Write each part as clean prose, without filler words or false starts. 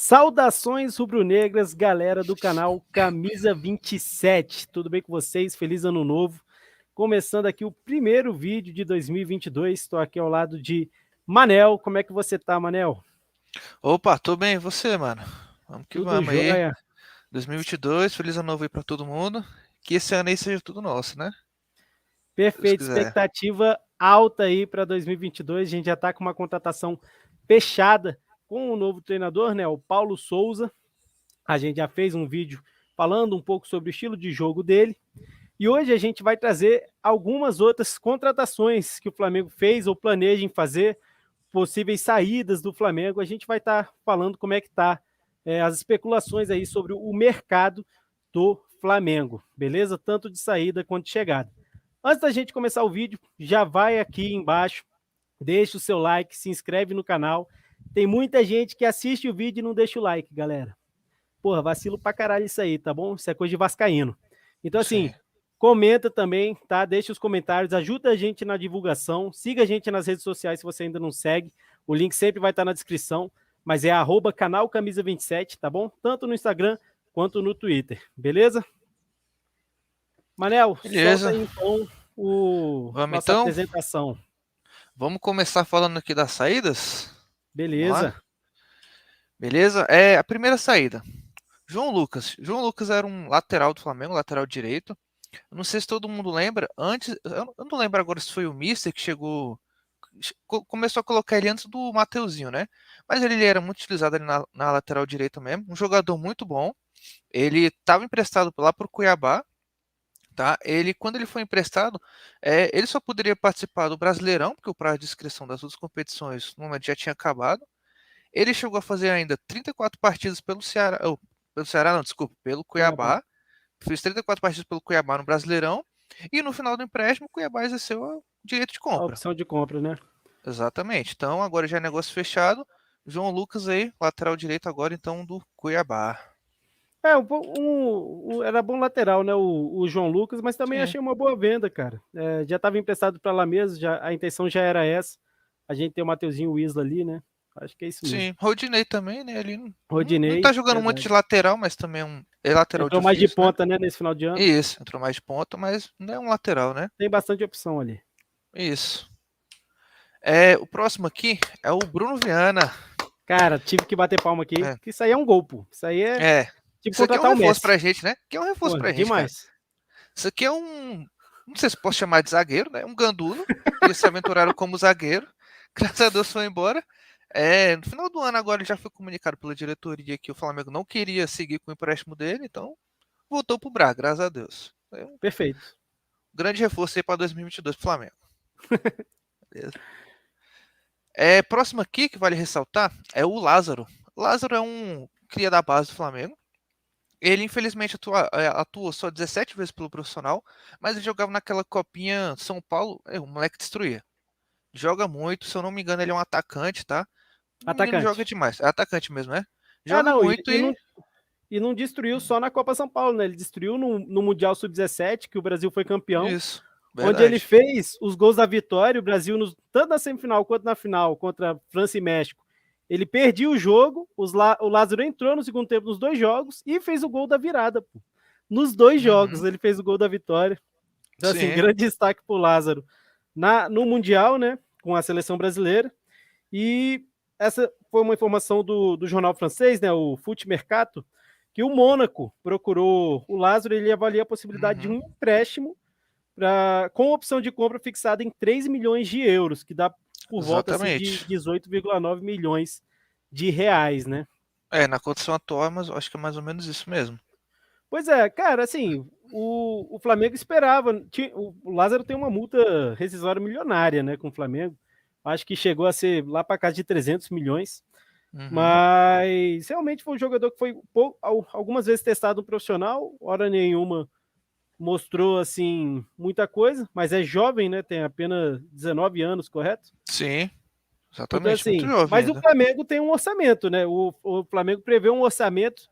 Saudações rubro-negras, galera do canal Camisa 27. Tudo bem com vocês? Feliz ano novo. Começando aqui o primeiro vídeo de 2022. Estou aqui ao lado de Manel. Como é que você tá, Manel? Opa, tô bem, e você, mano? Vamos que Tudo vamos aí. jóia. 2022, feliz ano novo aí pra todo mundo. Que esse ano aí seja tudo nosso, né? Se Deus Perfeito. quiser. Expectativa alta aí para 2022. A gente já está com uma contratação fechada com o novo treinador, né? O Paulo Souza. A gente já fez um vídeo falando um pouco sobre o estilo de jogo dele. E hoje a gente vai trazer algumas outras contratações que o Flamengo fez ou planeja em fazer, possíveis saídas do Flamengo. A gente vai estar falando como é que está as especulações aí sobre o mercado do Flamengo, beleza? Tanto de saída quanto de chegada. Antes da gente começar o vídeo, já vai aqui embaixo, deixa o seu like, se inscreve no canal. Tem muita gente que assiste o vídeo e não deixa o like, galera. Porra, vacilo pra caralho isso aí, tá bom? Isso é coisa de vascaíno. Então, assim, Sim. comenta também, tá? Deixa os comentários, ajuda a gente na divulgação, siga a gente nas redes sociais se você ainda não segue. O link sempre vai estar na descrição, mas é @canal Camisa 27, tá bom? Tanto no Instagram quanto no Twitter, beleza? Manel, solta Beleza. aí então Vamos nossa então? apresentação. Vamos começar falando aqui das saídas? Vamos Beleza? lá? Beleza? É a primeira saída. João Lucas. João Lucas era um lateral do Flamengo, lateral direito. Eu não sei se todo mundo lembra. Antes, eu não lembro agora se foi o Mister que chegou. Começou a colocar ele antes do Mateuzinho, né? Mas ele era muito utilizado ali na lateral direita mesmo. Um jogador muito bom. Ele estava emprestado lá para o Cuiabá, tá? Ele, quando ele foi emprestado, ele só poderia participar do Brasileirão, porque o prazo de inscrição das outras competições no momento já tinha acabado. Ele chegou a fazer ainda 34 partidas pelo Ceará, pelo Ceará não, desculpa, pelo Cuiabá. Cuiabá. Fez 34 partidas pelo Cuiabá no Brasileirão. E no final do empréstimo, o Cuiabá exerceu o direito de A compra. opção de compra, né? Exatamente. Então agora já é negócio fechado. João Lucas aí, lateral direito agora então do Cuiabá. Era bom lateral, né? O João Lucas, mas também Sim. achei uma boa venda, cara. Já estava emprestado para lá mesmo, a intenção já era essa. A gente tem o Mateuzinho Isla ali, né? Acho que é isso mesmo. Sim, Rodinei também, né? Ele não tá Rodinei, jogando muito de verdade. lateral, mas também é lateral de Entrou mais de ofício, né? ponta, né, nesse final de ano. Isso, entrou mais de ponta, mas não é um lateral, né? Tem bastante opção ali. Isso. O próximo aqui é o Bruno Viana. Cara, tive que bater palma aqui, É, porque isso aí é um gol, pô. Isso aí é é. tipo Isso aqui é um contratar o reforço Messi. pra gente, né? Que é um reforço Pô, pra gente, cara. demais. Isso aqui é um. Não sei se posso chamar de zagueiro, né? Um gandulo. Eles se aventuraram como zagueiro. Graças a Deus foi embora. No final do ano agora ele já foi comunicado pela diretoria que o Flamengo não queria seguir com o empréstimo dele, então voltou pro Braga, graças a Deus. É um Perfeito. grande reforço aí para 2022 pro Flamengo. Beleza? Próximo aqui que vale ressaltar é o Lázaro. O Lázaro é um cria da base do Flamengo. Ele infelizmente atuou só 17 vezes pelo profissional, mas ele jogava naquela copinha São Paulo, o moleque destruía. Joga muito, se eu não me engano, ele é um atacante, tá? O menino joga Atacante. demais. É atacante mesmo, né? Joga Não, muito e. e não destruiu só na Copa São Paulo, né? Ele destruiu no Mundial Sub-17, que o Brasil foi campeão, Isso, onde ele verdade. fez os gols da vitória, o Brasil, tanto na semifinal quanto na final, contra França e México. Ele perdia o jogo, o Lázaro entrou no segundo tempo nos dois jogos e fez o gol da virada. Pô. Nos dois jogos Uhum. ele fez o gol da vitória. Então, assim, Sim. grande destaque para o Lázaro no Mundial, né? Com a seleção brasileira. E essa foi uma informação do jornal francês, né? O Foot Mercato, que o Mônaco procurou o Lázaro, ele avalia a possibilidade de Uhum. um empréstimo com opção de compra fixada em 3 milhões de euros, que dá por volta assim, de Exatamente. 18,9 milhões de reais, né? Na condição atual, mas acho que é mais ou menos isso mesmo. Pois é, cara, assim, o Flamengo esperava. O Lázaro tem uma multa rescisória milionária, né, com o Flamengo. Acho que chegou a ser lá para casa de 300 milhões. Uhum. Mas realmente foi um jogador que foi algumas vezes testado no profissional, hora nenhuma mostrou assim muita coisa, mas é jovem, né? Tem apenas 19 anos, correto? Sim, Então, exatamente. Muito assim, jovem mas o ainda. Flamengo tem um orçamento, né? O Flamengo prevê um orçamento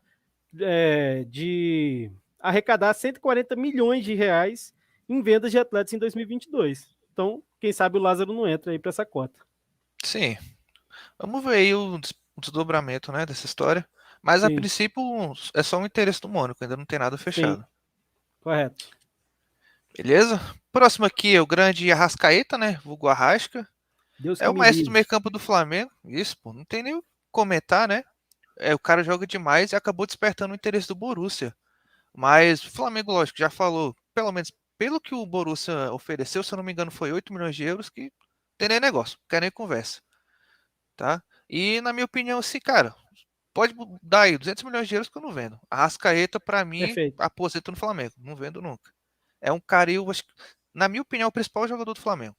de arrecadar 140 milhões de reais em vendas de atletas em 2022. Então, quem sabe o Lázaro não entra aí para essa cota. Sim. Vamos ver aí o desdobramento, né, dessa história. Mas a Sim, princípio é só um interesse do Mônaco, ainda não tem nada sim, fechado. correto. Beleza? Próximo aqui é o grande Arrascaeta, né? Vulgo Arrasca. Deus É que o me maestro do livre. meio-campo do Flamengo. Isso, pô, não tem nem o que comentar, né? O cara joga demais e acabou despertando o interesse do Borussia. Mas o Flamengo, lógico, já falou, pelo menos pelo que o Borussia ofereceu, se eu não me engano, foi 8 milhões de euros, que não tem nem negócio, não quer nem conversa, tá? E na minha opinião, assim, cara, pode dar aí 200 milhões de euros que eu não vendo. Arrascaeta, pra mim, Perfeito. aposenta no Flamengo, não vendo nunca. É um cara, eu acho, na minha opinião, é o principal jogador do Flamengo.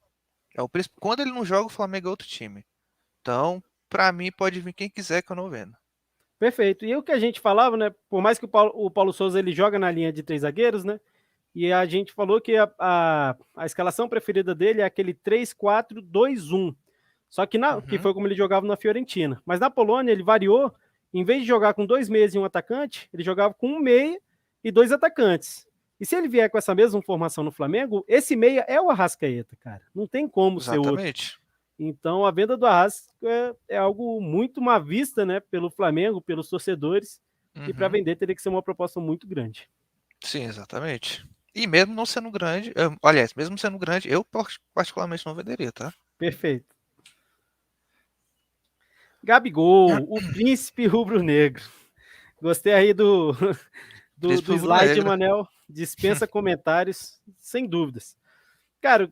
Quando ele não joga, o Flamengo é outro time. Então, pra mim, pode vir quem quiser que eu não vendo. Perfeito. E o que a gente falava, né? Por mais que o Paulo Souza ele joga na linha de 3 zagueiros, né? E a gente falou que a escalação preferida dele é aquele 3-4-2-1. Só que Uhum, foi como ele jogava na Fiorentina. Mas na Polônia ele variou. Em vez de jogar com 2 meias e um atacante, ele jogava com 1 meia e 2 atacantes. E se ele vier com essa mesma formação no Flamengo, esse meia é o Arrascaeta, cara. Não tem como ser outro. exatamente. Então a venda do Arrasca é algo muito má vista, né, pelo Flamengo, pelos torcedores, e para Uhum, vender teria que ser uma proposta muito grande. sim, exatamente. E mesmo não sendo grande, aliás, mesmo sendo grande, eu particularmente não venderia, tá? Perfeito. Gabigol, o príncipe rubro-negro. Gostei aí do Príncipe slide, rubro-negro. Manel. Dispensa comentários, sem dúvidas. Cara,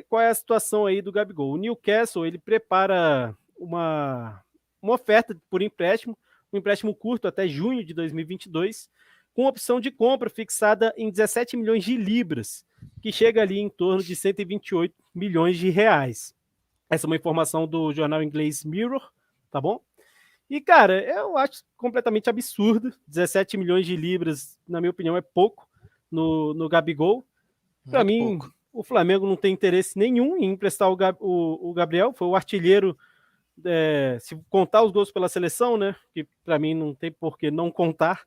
qual é a situação aí do Gabigol? O Newcastle, ele prepara uma oferta por empréstimo, um empréstimo curto até junho de 2022, com opção de compra fixada em 17 milhões de libras, que chega ali em torno de 128 milhões de reais. Essa é uma informação do jornal inglês Mirror, tá bom? E, cara, eu acho completamente absurdo. 17 milhões de libras, na minha opinião, é pouco no Gabigol. Para Muito mim, pouco. o Flamengo não tem interesse nenhum em emprestar o Gabriel. Foi o artilheiro, se contar os gols pela seleção, né? Que para mim não tem por que não contar.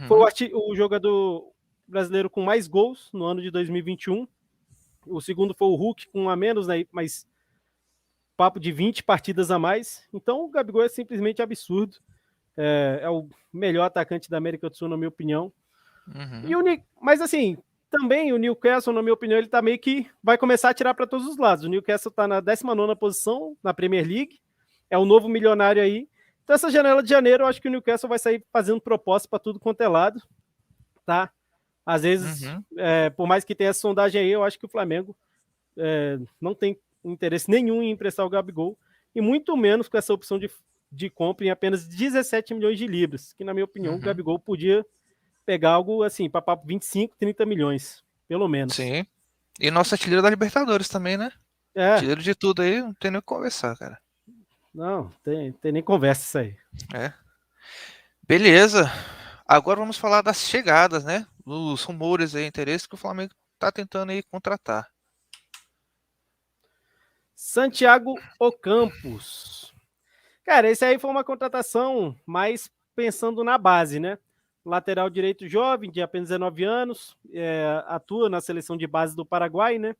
Foi Uhum, o jogador brasileiro com mais gols no ano de 2021. O segundo foi o Hulk, com um a menos, né? Mas papo de 20 partidas a mais. Então o Gabigol é simplesmente absurdo. É o melhor atacante da América do Sul, na minha opinião. uhum, Mas assim, também o Newcastle, na minha opinião, ele tá meio que vai começar a tirar para todos os lados. O Newcastle tá na 19ª posição na Premier League, é o novo milionário aí. Então essa janela de janeiro, eu acho que o Newcastle vai sair fazendo proposta para tudo quanto é lado, tá? Às vezes, uhum, por mais que tenha essa sondagem aí, eu acho que o Flamengo não tem interesse nenhum em emprestar o Gabigol, e muito menos com essa opção de compra em apenas 17 milhões de libras, que na minha opinião o uhum. Gabigol podia pegar algo assim, para 25, 30 milhões, pelo menos. Sim. E nosso artilheiro da Libertadores também, né? É, Artilheiro de tudo aí, não tem nem o que conversar, cara. não, tem nem conversa isso aí. É. Beleza. Agora vamos falar das chegadas, né? Os rumores aí, interesse que o Flamengo tá tentando aí contratar. Santiago Ocampos. Cara, esse aí foi uma contratação mais pensando na base, né? Lateral direito jovem, de apenas 19 anos, atua na seleção de base do Paraguai, né?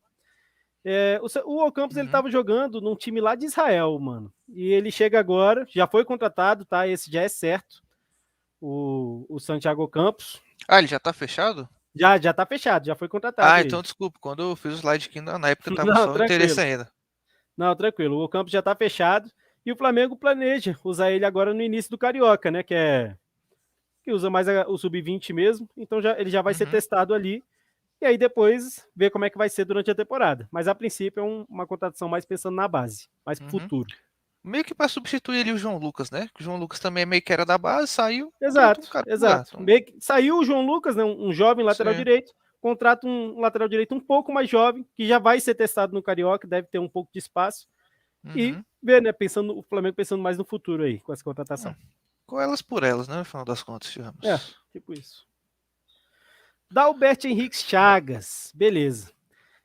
O Ocampos ele Uhum. estava jogando num time lá de Israel, mano. E ele chega agora, já foi contratado, tá? Esse já é certo. O Santiago Campos. Ah, ele já tá fechado? Já tá fechado, já foi contratado Ah, então ele. desculpa. Quando eu fiz o slide aqui, na época tava Não, só o interesse tranquilo. ainda. Não, tranquilo. O campo já tá fechado e o Flamengo planeja usar ele agora no início do Carioca, né? Que usa mais o sub-20 mesmo. Então ele já vai ser Uhum, testado ali. E aí depois ver como é que vai ser durante a temporada. Mas a princípio é uma contratação mais pensando na base, mais pro uhum. futuro. Meio que para substituir ali o João Lucas, né? Que o João Lucas também meio que era da base, saiu, contratou um Exato, cara pro lugar. exato. Então, Meio que saiu o João Lucas, né, um jovem lateral sim. direito, contrata um lateral direito um pouco mais jovem, que já vai ser testado no Carioca, deve ter um pouco de espaço. E Uhum. ver, né, o Flamengo pensando mais no futuro aí, com essa contratação. Com elas por elas, né? No final das contas, É, digamos. tipo isso. Dalbert Henrique Chagas, beleza.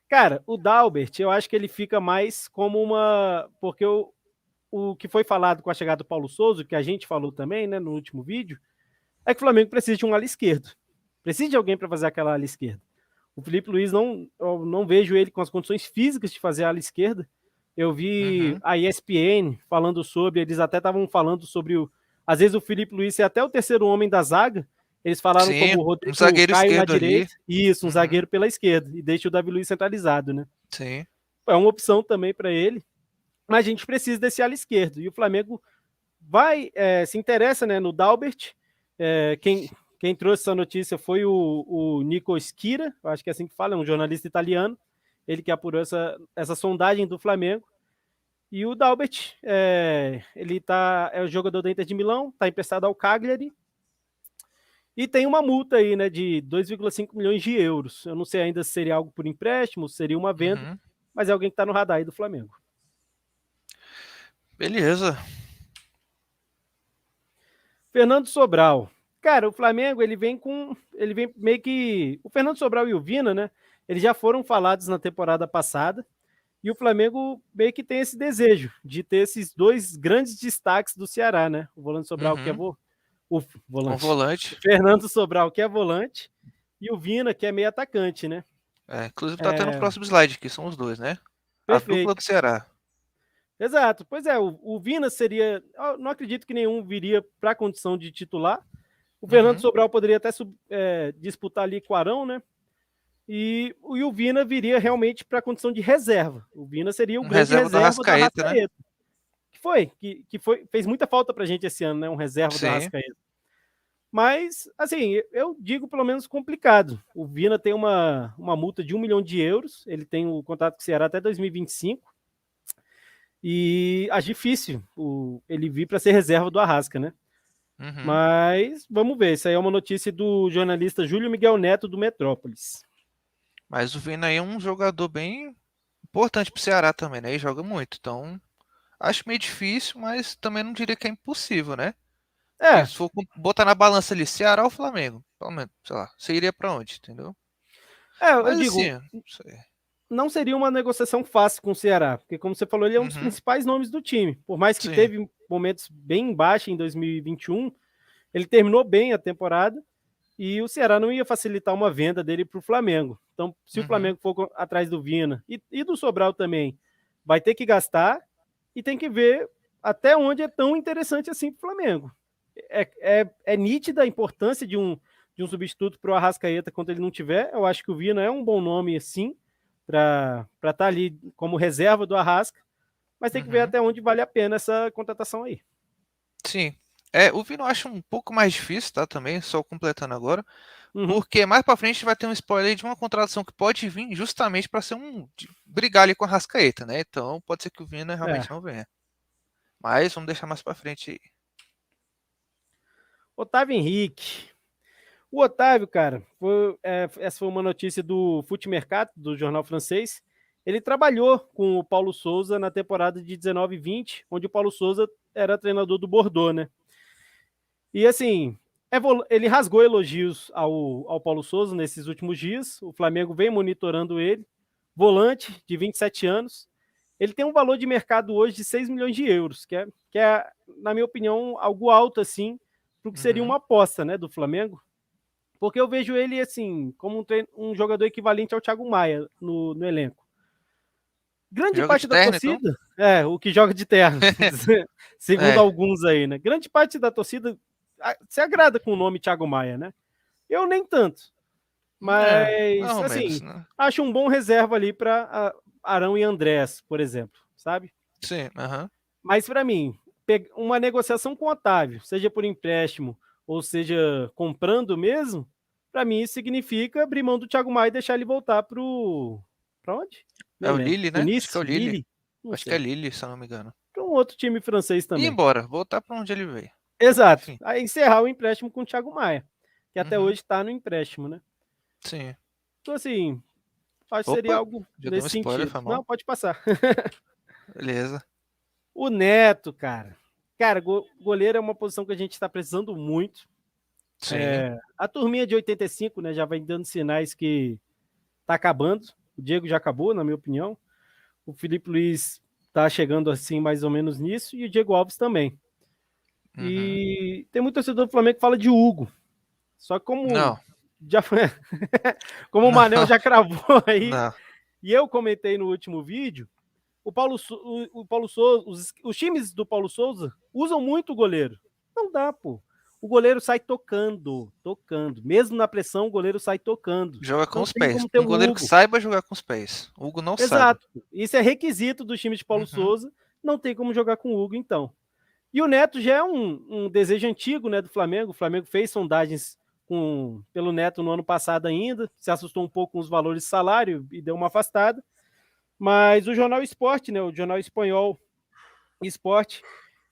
Cara, o Dalbert, eu acho que ele fica mais como uma. Porque o que foi falado com a chegada do Paulo Souza, que a gente falou também, né, no último vídeo, é que o Flamengo precisa de um ala esquerdo. Precisa de alguém para fazer aquela ala esquerda. O Felipe Luiz eu não vejo ele com as condições físicas de fazer a ala esquerda. Eu vi Uhum. a ESPN falando sobre, eles até estavam falando sobre às vezes o Felipe Luiz ser até o terceiro homem da zaga. Eles falaram Sim, como o um Rodrigo zagueiro Caio na esquerdo ali. direita, e isso, um Uhum. zagueiro pela esquerda, e deixa o Davi Luiz centralizado, né? Sim. É uma opção também para ele, mas a gente precisa desse ala esquerdo. E o Flamengo se interessa, né, no Dalbert. Quem trouxe essa notícia foi o Nico Schira, acho que é assim que fala, é um jornalista italiano, ele que apurou essa sondagem do Flamengo. E o Dalbert, ele é o jogador da Inter de Milão, está emprestado ao Cagliari, e tem uma multa aí, né, de 2,5 milhões de euros. Eu não sei ainda se seria algo por empréstimo, seria uma venda, Uhum. mas é alguém que está no radar aí do Flamengo. Beleza. Fernando Sobral. Cara, o Flamengo, ele vem meio que o Fernando Sobral e o Vina, né? Eles já foram falados na temporada passada, e o Flamengo meio que tem esse desejo de ter esses dois grandes destaques do Ceará, né? O volante Sobral que é Uhum. o Um volante. O volante. Fernando Sobral que é volante e o Vina que é meio atacante, né? Inclusive tá até no É, próximo slide, que são os dois, né? A dupla perfeito. do Ceará. Exato. Pois é, o Vina seria, eu não acredito que nenhum viria para a condição de titular. O Fernando Uhum. Sobral poderia até disputar ali com o Arão, né? E o Vina viria realmente para a condição de reserva. O Vina seria o Um grande reserva do reserva do Arrascaeta, né? Arrascaeta. Fez muita falta para a gente esse ano, né? Um reserva do Sim. Arrascaeta. Mas, assim, eu digo pelo menos complicado. O Vina tem uma multa de 1 milhão de euros, ele tem o contrato com o Ceará até 2025, e acho difícil ele vir para ser reserva do Arrasca, né? Uhum. Mas vamos ver, isso aí é uma notícia do jornalista Júlio Miguel Neto, do Metrópolis. Mas o Vina aí é um jogador bem importante pro Ceará também, né? E joga muito. Então, acho meio difícil, mas também não diria que é impossível, né? Porque É, se for botar na balança ali Ceará ou Flamengo, pelo menos, sei lá, você iria pra onde, entendeu? eu Mas assim, digo, não sei. não seria uma negociação fácil com o Ceará, porque, como você falou, ele é um dos Uhum. principais nomes do time. Por mais que Sim. teve momentos bem baixos em 2021, ele terminou bem a temporada e o Ceará não ia facilitar uma venda dele para o Flamengo. Então, se o Uhum. Flamengo for atrás do Vina e do Sobral também, vai ter que gastar e tem que ver até onde é tão interessante assim para o Flamengo. É nítida a importância de um substituto para o Arrascaeta quando ele não tiver. Eu acho que o Vina é um bom nome, sim, para estar ali como reserva do Arrasca, mas tem que ver Uhum. até onde vale a pena essa contratação aí. Sim. O Vino eu acho um pouco mais difícil, tá? Também, só completando agora. Uhum. Porque mais pra frente vai ter um spoiler de uma contratação que pode vir justamente pra ser brigar ali com a Rascaeta, né? Então pode ser que o Vina É. realmente não venha. Mas vamos deixar mais pra frente aí. Otávio Henrique. O Otávio, cara, essa foi uma notícia do Foot Mercato, do jornal francês. Ele trabalhou com o Paulo Souza na temporada de 19 e 20, onde o Paulo Souza era treinador do Bordeaux, né? E assim, ele rasgou elogios ao Paulo Souza nesses últimos dias. O Flamengo vem monitorando ele. Volante de 27 anos. Ele tem um valor de mercado hoje de 6 milhões de euros, que é, na minha opinião, algo alto assim, para o que seria Uhum. uma aposta, né, do Flamengo. Porque eu vejo ele assim, como um jogador equivalente ao Thiago Maia no elenco. Grande Joga parte de da terno, então? torcida, o que joga de terno, segundo É. alguns aí, né? Grande parte da torcida se agrada com o nome Thiago Maia, né? Eu nem tanto, Mais mas ou menos, assim, né? acho um bom reserva ali para Arão e Andrés, por exemplo, sabe? Sim, aham. Mas para mim, uma negociação com o Otávio, seja por empréstimo ou seja comprando mesmo, para mim isso significa abrir mão do Thiago Maia e deixar ele voltar para onde? Nem É o lembro. Lille, O né? Acho que é Nice? o Lille. Lille? Não Acho que é sei. Lille, se eu não me engano. Para um outro time francês E também. embora, voltar pra onde ele veio. Exato. Enfim. Aí encerrar o empréstimo com o Thiago Maia, que até Uhum. hoje está no empréstimo, né? Sim. Então, assim, acho que seria Opa, algo já deu um nesse spoiler, sentido. foi Não, mal. pode passar. Beleza. O Neto, cara. Cara, goleiro é uma posição que a gente está precisando muito. Sim. A turminha de 85, né, já vai dando sinais que tá acabando. O Diego já acabou, na minha opinião. O Felipe Luiz tá chegando assim, mais ou menos nisso, e o Diego Alves também. Uhum. E tem muito torcedor do Flamengo que fala de Hugo. Só que como Não. já foi, como o Não. Manel já cravou aí, Não. e eu comentei no último vídeo, o Paulo Souza, os times do Paulo Souza usam muito o goleiro. Não dá, pô. O goleiro sai tocando. Mesmo na pressão, o goleiro sai tocando. Joga com Não os tem pés. como ter Um o goleiro que Hugo. saiba jogar com os pés. O Hugo não sabe. Exato. Isso é requisito do time de Paulo Souza. Não tem como jogar com o Hugo, então. E o Neto já é um desejo antigo, né, do Flamengo. O Flamengo fez sondagens pelo Neto no ano passado ainda. Se assustou um pouco com os valores de salário e deu uma afastada. Mas o Jornal Esporte, né, o jornal espanhol Esporte,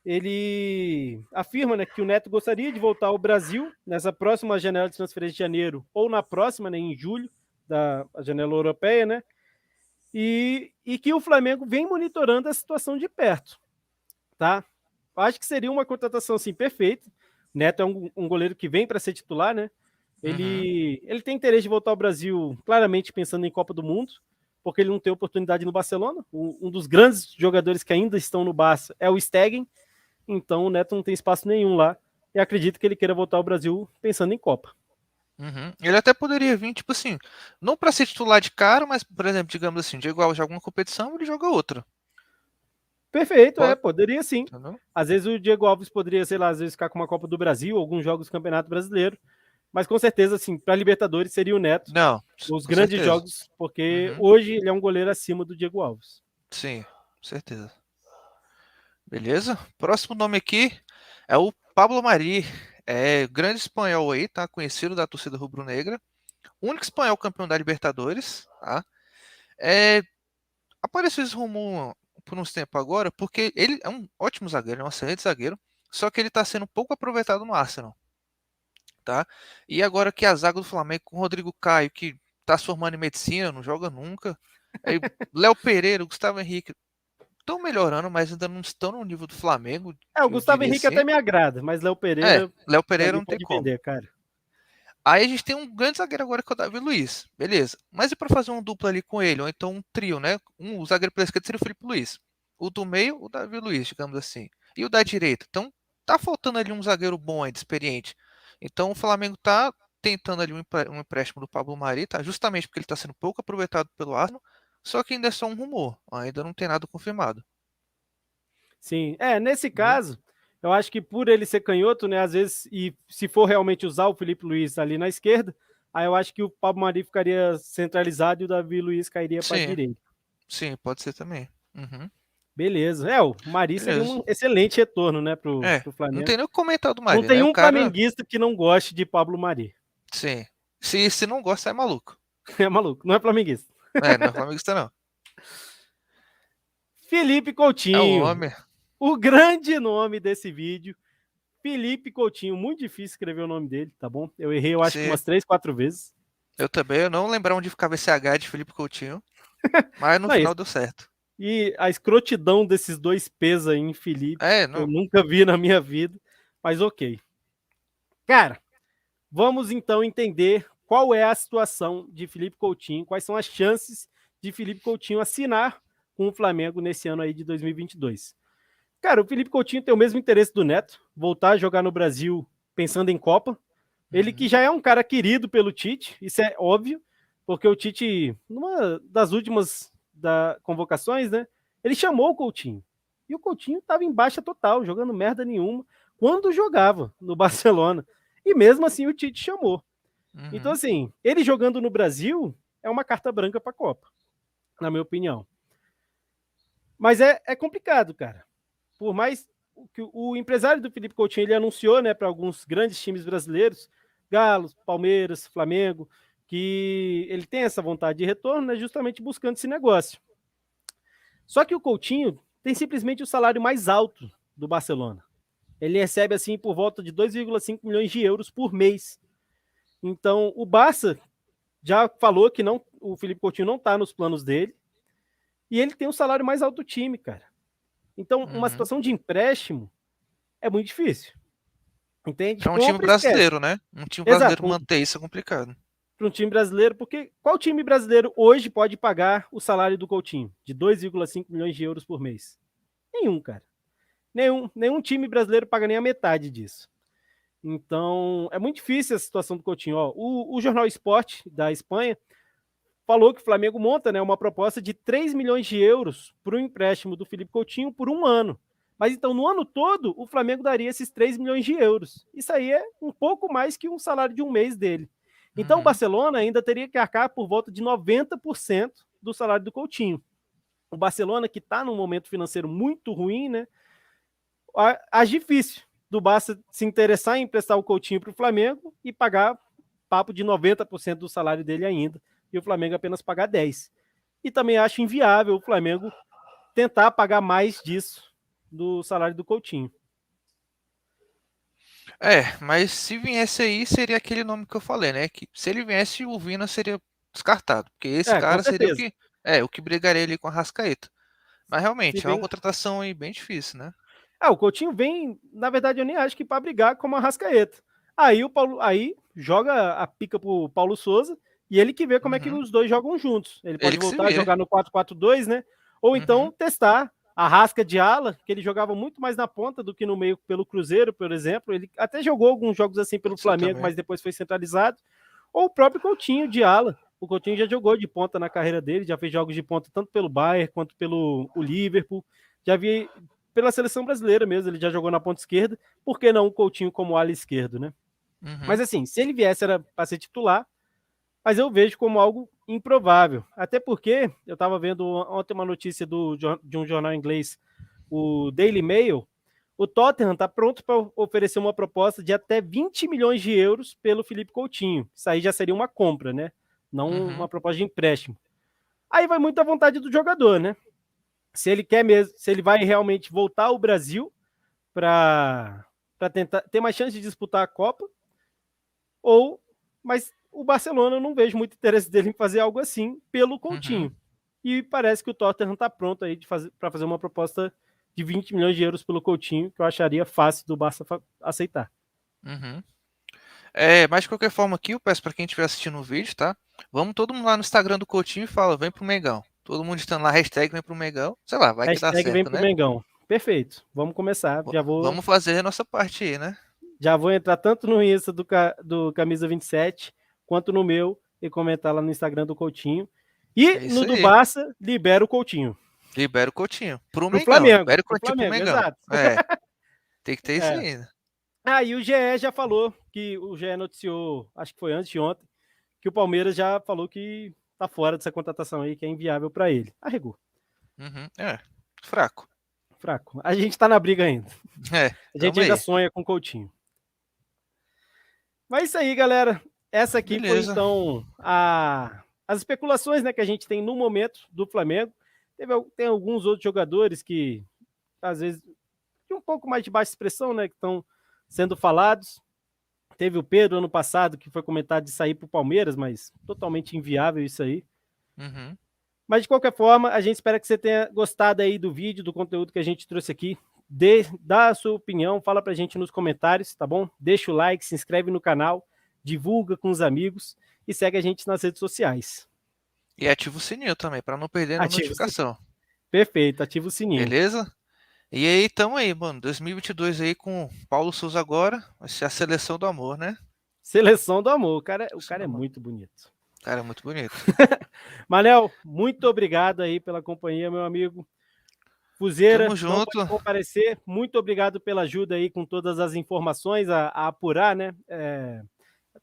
ele afirma, né, que o Neto gostaria de voltar ao Brasil nessa próxima janela de transferência de janeiro ou na próxima, né, em julho, da janela europeia, né? E que o Flamengo vem monitorando a situação de perto, tá? Acho que seria uma contratação assim perfeita. O Neto é um goleiro que vem para ser titular, né? Ele tem interesse de voltar ao Brasil, claramente pensando em Copa do Mundo, porque ele não tem oportunidade no Barcelona. Um dos grandes jogadores que ainda estão no Barça é o Stegen, então o Neto não tem espaço nenhum lá. E acredito que ele queira voltar ao Brasil pensando em Copa. Ele até poderia vir, tipo assim, não para ser titular de cara, mas, por exemplo, digamos assim, Diego Alves joga uma competição, ele joga outra. Perfeito, Pode, poderia sim. entendeu? Às vezes o Diego Alves poderia, sei lá, às vezes ficar com uma Copa do Brasil, alguns jogos do Campeonato Brasileiro, mas com certeza, assim, para Libertadores seria o Neto. Não, Os com grandes certeza. jogos, porque hoje ele é um goleiro acima do Diego Alves. Sim, com certeza. Beleza? Próximo nome aqui é o Pablo Mari. É grande espanhol aí, tá? Conhecido da torcida rubro-negra. Único espanhol campeão da Libertadores, tá? Apareceu esse rumor por uns tempos agora, porque ele é um ótimo zagueiro, é um excelente zagueiro, só que ele tá sendo pouco aproveitado no Arsenal, tá? E agora que a zaga do Flamengo com o Rodrigo Caio, que tá se formando em medicina, não joga nunca. Aí Léo Pereira, Gustavo Henrique estão melhorando, mas ainda não estão no nível do Flamengo, O eu Gustavo diria Henrique assim. até me agrada, mas Léo Pereira, Léo pra Pereira mim, não tem pode como. vender, cara. Aí a gente tem um grande zagueiro agora que é o Davi Luiz. Beleza. Mas e para fazer uma dupla ali com ele? Ou então um trio, né? O zagueiro pela esquerda seria o Felipe Luiz. O do meio, o Davi Luiz, digamos assim. E o da direita. Então, tá faltando ali um zagueiro bom ainda, experiente. Então, o Flamengo tá tentando ali um empréstimo do Pablo Mari, tá? Justamente porque ele tá sendo pouco aproveitado pelo Arsenal. Só que ainda é só um rumor. Ainda não tem nada confirmado. Sim, nesse caso, eu acho que por ele ser canhoto, né, às vezes, e se for realmente usar o Felipe Luiz ali na esquerda, aí eu acho que o Pablo Mari ficaria centralizado e o Davi Luiz cairia para a Sim, direita. sim, pode ser também. Beleza. O Mari seria Beleza. um excelente retorno, né, pro Não Flamengo. tem nem o que comentar do Não Mari, tem né? O um cara, flamenguista que não goste de Pablo Mari. sim. Se não gosta, é maluco. É maluco, não é flamenguista. Não é flamenguista, não. Felipe É o Coutinho, homem. o grande nome desse vídeo. Felipe Coutinho, muito difícil escrever o nome dele, tá bom? Eu errei, eu acho que Se, umas 3, 4 vezes. eu também, eu não lembrar onde ficava esse H de Felipe Coutinho, mas no Não é final isso. deu certo. E a escrotidão desses dois P's aí em Felipe, eu Não. nunca vi na minha vida, mas ok. Cara, vamos então entender qual é a situação de Felipe Coutinho, quais são as chances de Felipe Coutinho assinar com o Flamengo nesse ano aí de 2022. Cara, o Felipe Coutinho tem o mesmo interesse do Neto, voltar a jogar no Brasil pensando em Copa. Ele que já é um cara querido pelo Tite, isso é óbvio, porque o Tite, numa das últimas convocações, né, ele chamou o Coutinho. E o Coutinho estava em baixa total, jogando merda nenhuma, quando jogava no Barcelona. E mesmo assim o Tite chamou. Então, assim, ele jogando no Brasil é uma carta branca para a Copa, na minha opinião. Mas é complicado, cara. Por mais que o empresário do Felipe Coutinho ele anunciou, né, para alguns grandes times brasileiros, Galo, Palmeiras, Flamengo, que ele tem essa vontade de retorno, né, justamente buscando esse negócio. Só que o Coutinho tem simplesmente o salário mais alto do Barcelona. Ele recebe assim por volta de 2,5 milhões de euros por mês. Então, o Barça já falou que não, o Felipe Coutinho não está nos planos dele. E ele tem o salário mais alto do time, cara. Então, uma situação de empréstimo é muito difícil. Entende? Para um time Compra e esquece. brasileiro, né? Um time Exato. brasileiro manter isso é complicado. Para um time brasileiro, porque qual time brasileiro hoje pode pagar o salário do Coutinho de 2,5 milhões de euros por mês? Nenhum, cara. Nenhum time brasileiro paga nem a metade disso. Então, é muito difícil a situação do Coutinho. Ó, o Jornal Esporte da Espanha falou que o Flamengo monta, né, uma proposta de 3 milhões de euros para o empréstimo do Felipe Coutinho por 1 ano. Mas então, no ano todo, o Flamengo daria esses 3 milhões de euros. Isso aí é um pouco mais que um salário de um mês dele. Então, o Barcelona ainda teria que arcar por volta de 90% do salário do Coutinho. O Barcelona, que está num momento financeiro muito ruim, né? Acho difícil do Barça se interessar em emprestar o Coutinho para o Flamengo e pagar papo de 90% do salário dele ainda. E o Flamengo apenas pagar 10%. E também acho inviável o Flamengo tentar pagar mais disso do salário do Coutinho. Mas se viesse aí, seria aquele nome que eu falei, né? Que se ele viesse, o Vina seria descartado. Porque esse cara seria o que brigaria ali com a Arrascaeta. Mas realmente, é uma contratação aí bem difícil, né? O Coutinho vem, na verdade, eu nem acho que para brigar como a Arrascaeta. Aí o Paulo joga a pica pro Paulo Souza e ele que vê como é que os dois jogam juntos. Ele pode voltar a jogar no 4-4-2, né? Ou então testar a Rasca de ala, que ele jogava muito mais na ponta do que no meio pelo Cruzeiro, por exemplo. Ele até jogou alguns jogos assim pelo Flamengo, mas depois foi centralizado. Ou o próprio Coutinho de ala. O Coutinho já jogou de ponta na carreira dele, já fez jogos de ponta tanto pelo Bayern quanto pelo Liverpool. Já vi pela seleção brasileira mesmo, ele já jogou na ponta esquerda. Por que não o Coutinho como ala esquerdo, né? Mas assim, se ele viesse era para ser titular, mas eu vejo como algo improvável. Até porque eu estava vendo ontem uma notícia de um jornal inglês, o Daily Mail. O Tottenham está pronto para oferecer uma proposta de até 20 milhões de euros pelo Felipe Coutinho. Isso aí já seria uma compra, né? Não uma proposta de empréstimo. Aí vai muito à vontade do jogador, né? Se ele quer mesmo, se ele vai realmente voltar ao Brasil para tentar ter mais chance de disputar a Copa, mas o Barcelona eu não vejo muito interesse dele em fazer algo assim pelo Coutinho. E parece que o Tottenham está pronto aí para fazer uma proposta de 20 milhões de euros pelo Coutinho, que eu acharia fácil do Barça aceitar. Mas de qualquer forma aqui, eu peço para quem estiver assistindo o vídeo, tá? Vamos todo mundo lá no Instagram do Coutinho e fala, vem pro Mengão. Todo mundo estando lá, hashtag vem pro Mengão. Sei lá, vai que dá certo, vem pro Mengão. Perfeito. Vamos começar. Vamos fazer a nossa parte aí, né? Já vou entrar tanto no Insta do Camisa 27, quanto no meu, e comentar lá no Instagram do Coutinho. E no do Barça, libera o Coutinho. Libera o Coutinho. Pro Mengão. Flamengo. Libera o Coutinho pro Mengão. Exato. Tem que ter isso aí, né? E o GE já falou, que o GE noticiou, acho que foi antes de ontem, que o Palmeiras já falou que tá fora dessa contratação aí, que é inviável para ele. Arregou. Fraco. A gente tá na briga ainda. A gente ainda sonha com o Coutinho. Mas isso aí, galera. Essa aqui foi, então, as especulações, né, que a gente tem no momento do Flamengo. Tem alguns outros jogadores que, às vezes, de um pouco mais de baixa expressão, né, que estão sendo falados. Teve o Pedro ano passado, que foi comentado de sair para o Palmeiras, mas totalmente inviável isso aí. Mas, de qualquer forma, a gente espera que você tenha gostado aí do vídeo, do conteúdo que a gente trouxe aqui. Dá a sua opinião, fala pra gente nos comentários, tá bom? Deixa o like, se inscreve no canal, divulga com os amigos e segue a gente nas redes sociais. E ativa o sininho também, para não perder a notificação. Perfeito, ativa o sininho. Beleza? E aí, tamo aí, mano. 2022 aí com Paulo Souza agora. Vai ser a seleção do amor, né? Seleção do amor. O cara é muito bonito. O cara é muito bonito. Manel, muito obrigado aí pela companhia, meu amigo. Fuzeira, tamo junto. Não pode comparecer. Muito obrigado pela ajuda aí com todas as informações, a apurar, né?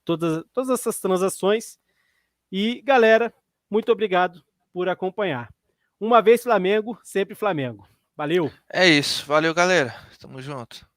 Todas essas transações. E, galera, muito obrigado por acompanhar. Uma vez Flamengo, sempre Flamengo. Valeu. É isso. Valeu, galera. Tamo junto.